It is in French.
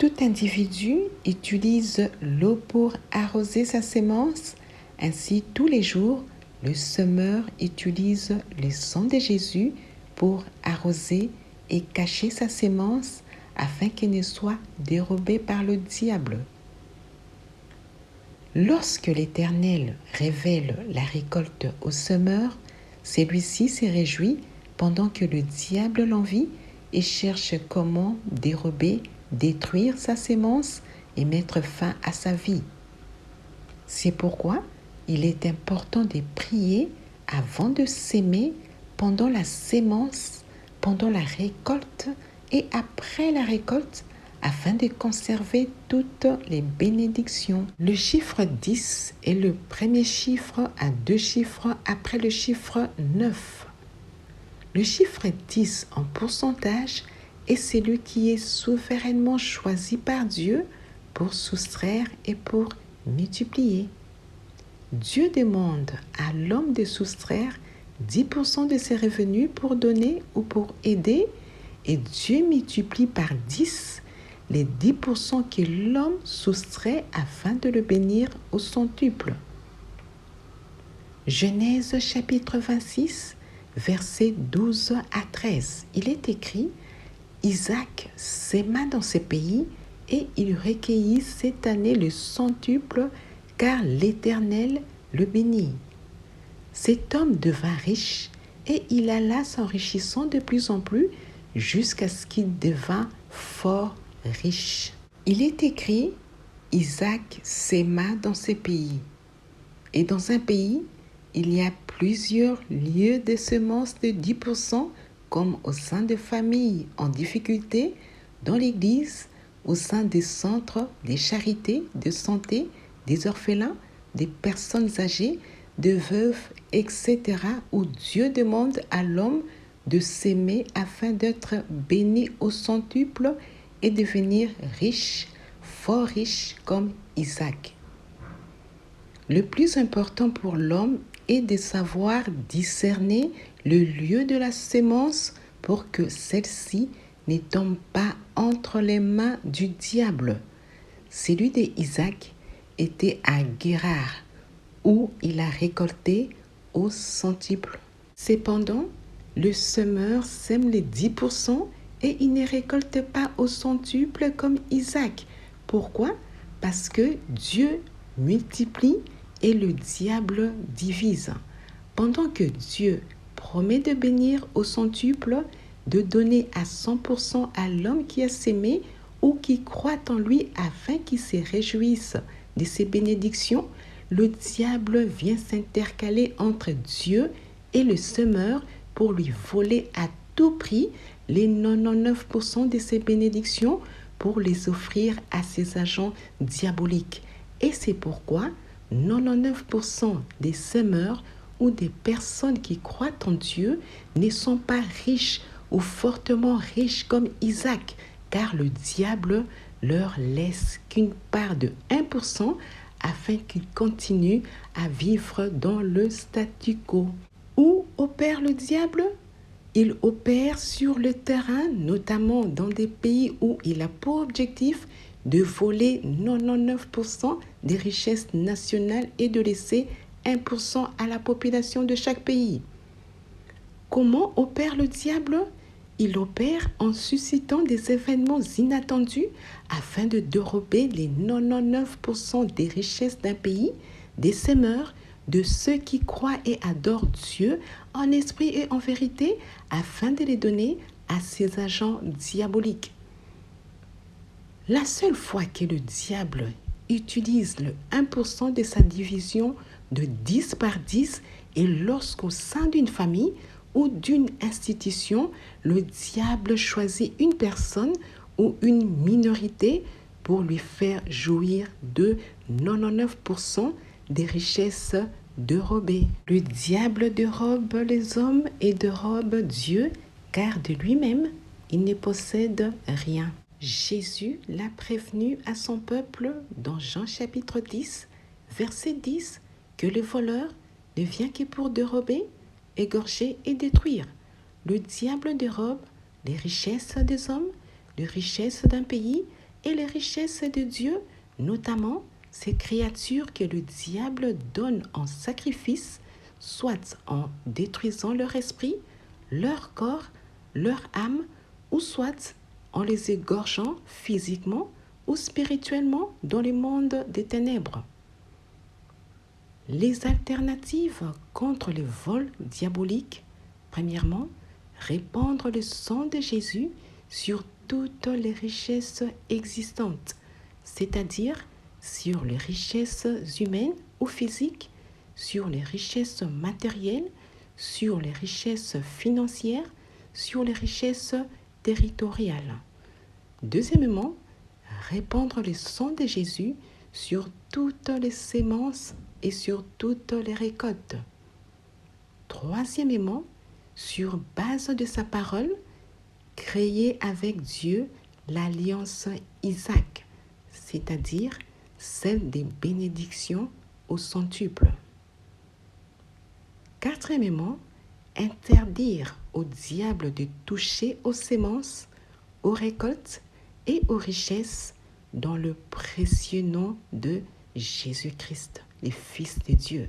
Tout individu utilise l'eau pour arroser sa sémence. Ainsi, tous les jours, le semeur utilise le sang de Jésus pour arroser et cacher sa sémence afin qu'elle ne soit dérobée par le diable. Lorsque l'Éternel révèle la récolte au semeur, celui-ci se réjouit pendant que le diable l'envie et cherche comment dérober, détruire sa sémence et mettre fin à sa vie. C'est pourquoi il est important de prier avant de s'aimer, pendant la sémence, pendant la récolte et après la récolte, afin de conserver toutes les bénédictions. Le chiffre 10 est le premier chiffre à 2 chiffres après le chiffre 9. Le chiffre 10 en pourcentage est celui qui est souverainement choisi par Dieu pour soustraire et pour multiplier. Dieu demande à l'homme de soustraire 10% de ses revenus pour donner ou pour aider, et Dieu multiplie par 10 les 10% que l'homme soustrait afin de le bénir au centuple. Genèse chapitre 26, versets 12 à 13. Il est écrit: Isaac sema dans ce pays et il recueillit cette année le centuple, car l'Éternel le bénit. Cet homme devint riche et il alla s'enrichissant de plus en plus jusqu'à ce qu'il devint fort riche. Il est écrit: Isaac sema dans ce pays. Et dans un pays, il y a plusieurs lieux de semences de 10%, comme au sein de familles en difficulté, dans l'Église, au sein des centres, des charités, de santé, des orphelins, des personnes âgées, de veuves, etc., où Dieu demande à l'homme de s'aimer afin d'être béni au centuple et devenir riche, fort riche comme Isaac. Le plus important pour l'homme est de savoir discerner le lieu de la sémence pour que celle-ci ne tombe pas entre les mains du diable. Celui d'Isaac était à Guérar, où il a récolté au centuple. Cependant, le semeur sème les 10% et il ne récolte pas au centuple comme Isaac. Pourquoi? Parce que Dieu multiplie et le diable divise. Pendant que Dieu promet de bénir au centuple, de donner à 100% à l'homme qui a sémé ou qui croit en lui afin qu'il se réjouisse de ses bénédictions, le diable vient s'intercaler entre Dieu et le semeur pour lui voler à tout prix les 99% de ses bénédictions pour les offrir à ses agents diaboliques. Et c'est pourquoi 99% des semeurs ou des personnes qui croient en Dieu ne sont pas riches ou fortement riches comme Isaac, car le diable leur laisse qu'une part de 1% afin qu'ils continuent à vivre dans le statu quo. Où opère le diable? Il opère sur le terrain, notamment dans des pays où il a pour objectif de voler 99% des richesses nationales et de laisser 1% à la population de chaque pays. Comment opère le diable? Il opère en suscitant des événements inattendus afin de dérober les 99% des richesses d'un pays, des semeurs, de ceux qui croient et adorent Dieu en esprit et en vérité, afin de les donner à ses agents diaboliques. La seule fois que le diable utilise le 1% de sa division de 10 par 10 est lorsqu'au sein d'une famille ou d'une institution, le diable choisit une personne ou une minorité pour lui faire jouir de 99% des richesses dérobées. Le diable dérobe les hommes et dérobe Dieu, car de lui-même, il ne possède rien. Jésus l'a prévenu à son peuple dans Jean chapitre 10, verset 10, que le voleur ne vient que pour dérober, égorger et détruire. Le diable dérobe les richesses des hommes, les richesses d'un pays et les richesses de Dieu, notamment ces créatures que le diable donne en sacrifice, soit en détruisant leur esprit, leur corps, leur âme, ou soit en les égorgeant physiquement ou spirituellement dans le monde des ténèbres. Les alternatives contre le vol diabolique, premièrement, répandre le sang de Jésus sur toutes les richesses existantes, c'est-à-dire sur les richesses humaines ou physiques, sur les richesses matérielles, sur les richesses financières, sur les richesses territoriales. Deuxièmement, répandre le sang de Jésus sur toutes les semences et sur toutes les récoltes. Troisièmement, sur base de sa parole, créer avec Dieu l'alliance Isaac, c'est-à-dire celle des bénédictions au centuple. Quatrièmement, interdire au diable de toucher aux semences, aux récoltes et aux richesses dans le précieux nom de Jésus-Christ, le Fils de Dieu.